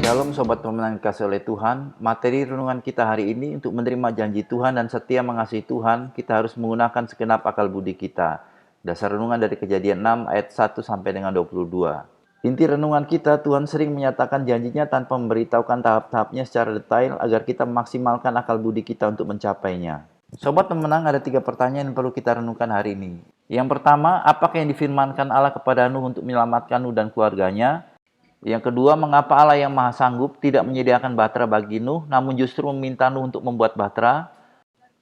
Shalom Sobat Pemenang dikasih oleh Tuhan. Materi renungan kita hari ini untuk menerima janji Tuhan dan setia mengasihi Tuhan, kita harus menggunakan segenap akal budi kita. Dasar renungan dari Kejadian 6 ayat 1 sampai dengan 22. Inti renungan kita, Tuhan sering menyatakan janjinya tanpa memberitahukan tahap-tahapnya secara detail agar kita memaksimalkan akal budi kita untuk mencapainya. Sobat Pemenang, ada 3 pertanyaan yang perlu kita renungkan hari ini. Yang pertama, apakah yang difirmankan Allah kepada Nuh untuk menyelamatkan Nuh dan keluarganya? Yang kedua, mengapa Allah yang maha sanggup tidak menyediakan bahtera bagi Nuh, namun justru meminta Nuh untuk membuat bahtera?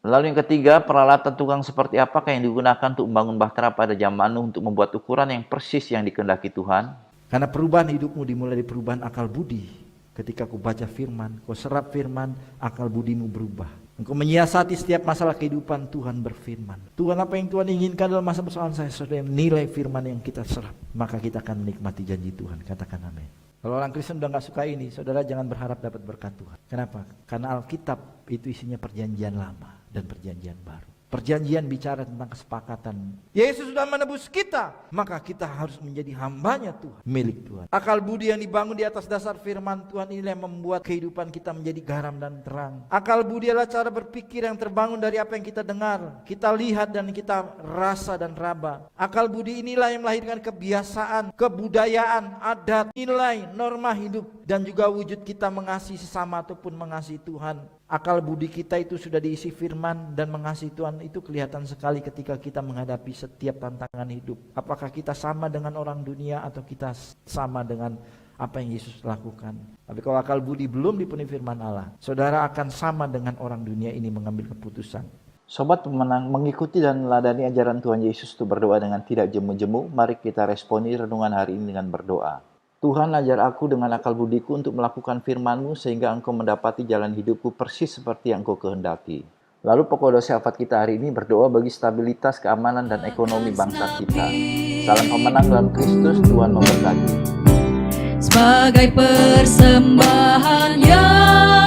Lalu yang ketiga, peralatan tukang seperti apakah yang digunakan untuk membangun bahtera pada zaman Nuh untuk membuat ukuran yang persis yang dikehendaki Tuhan? Karena perubahan hidupmu dimulai dari perubahan akal budi. Ketika kau baca firman, kau serap firman, akal budimu berubah. Engkau menyiasati setiap masalah kehidupan, Tuhan berfirman. Tuhan, apa yang Tuhan inginkan dalam masa persoalan saya, saudara, nilai firman yang kita serap, maka kita akan menikmati janji Tuhan. Katakan amin. Kalau orang Kristen udah gak suka ini, saudara jangan berharap dapat berkat Tuhan. Kenapa? Karena Alkitab itu isinya perjanjian lama dan perjanjian baru. Perjanjian bicara tentang kesepakatan. Yesus sudah menebus kita, maka kita harus menjadi hambanya Tuhan, milik Tuhan. Akal budi yang dibangun di atas dasar firman Tuhan inilah yang membuat kehidupan kita menjadi garam dan terang. Akal budi adalah cara berpikir yang terbangun dari apa yang kita dengar, kita lihat dan kita rasa dan raba. Akal budi inilah yang melahirkan kebiasaan, kebudayaan, adat, nilai, norma hidup, dan juga wujud kita mengasihi sesama ataupun mengasihi Tuhan. Akal budi kita itu sudah diisi firman dan mengasihi Tuhan itu kelihatan sekali ketika kita menghadapi setiap tantangan hidup. Apakah kita sama dengan orang dunia atau kita sama dengan apa yang Yesus lakukan? Tapi kalau akal budi belum dipenuhi firman Allah, saudara akan sama dengan orang dunia ini mengambil keputusan. Sobat Pemenang, mengikuti dan meladani ajaran Tuhan Yesus untuk berdoa dengan tidak jemu-jemu, mari kita responi renungan hari ini dengan berdoa. Tuhan, ajar aku dengan akal budiku untuk melakukan firman-Mu sehingga Engkau mendapati jalan hidupku persis seperti yang Engkau kehendaki. Lalu pokok doa syafaat kita hari ini berdoa bagi stabilitas, keamanan, dan ekonomi bangsa kita. Salam pemenang dalam Kristus, Tuhan memberkati. Sebagai persembahan yang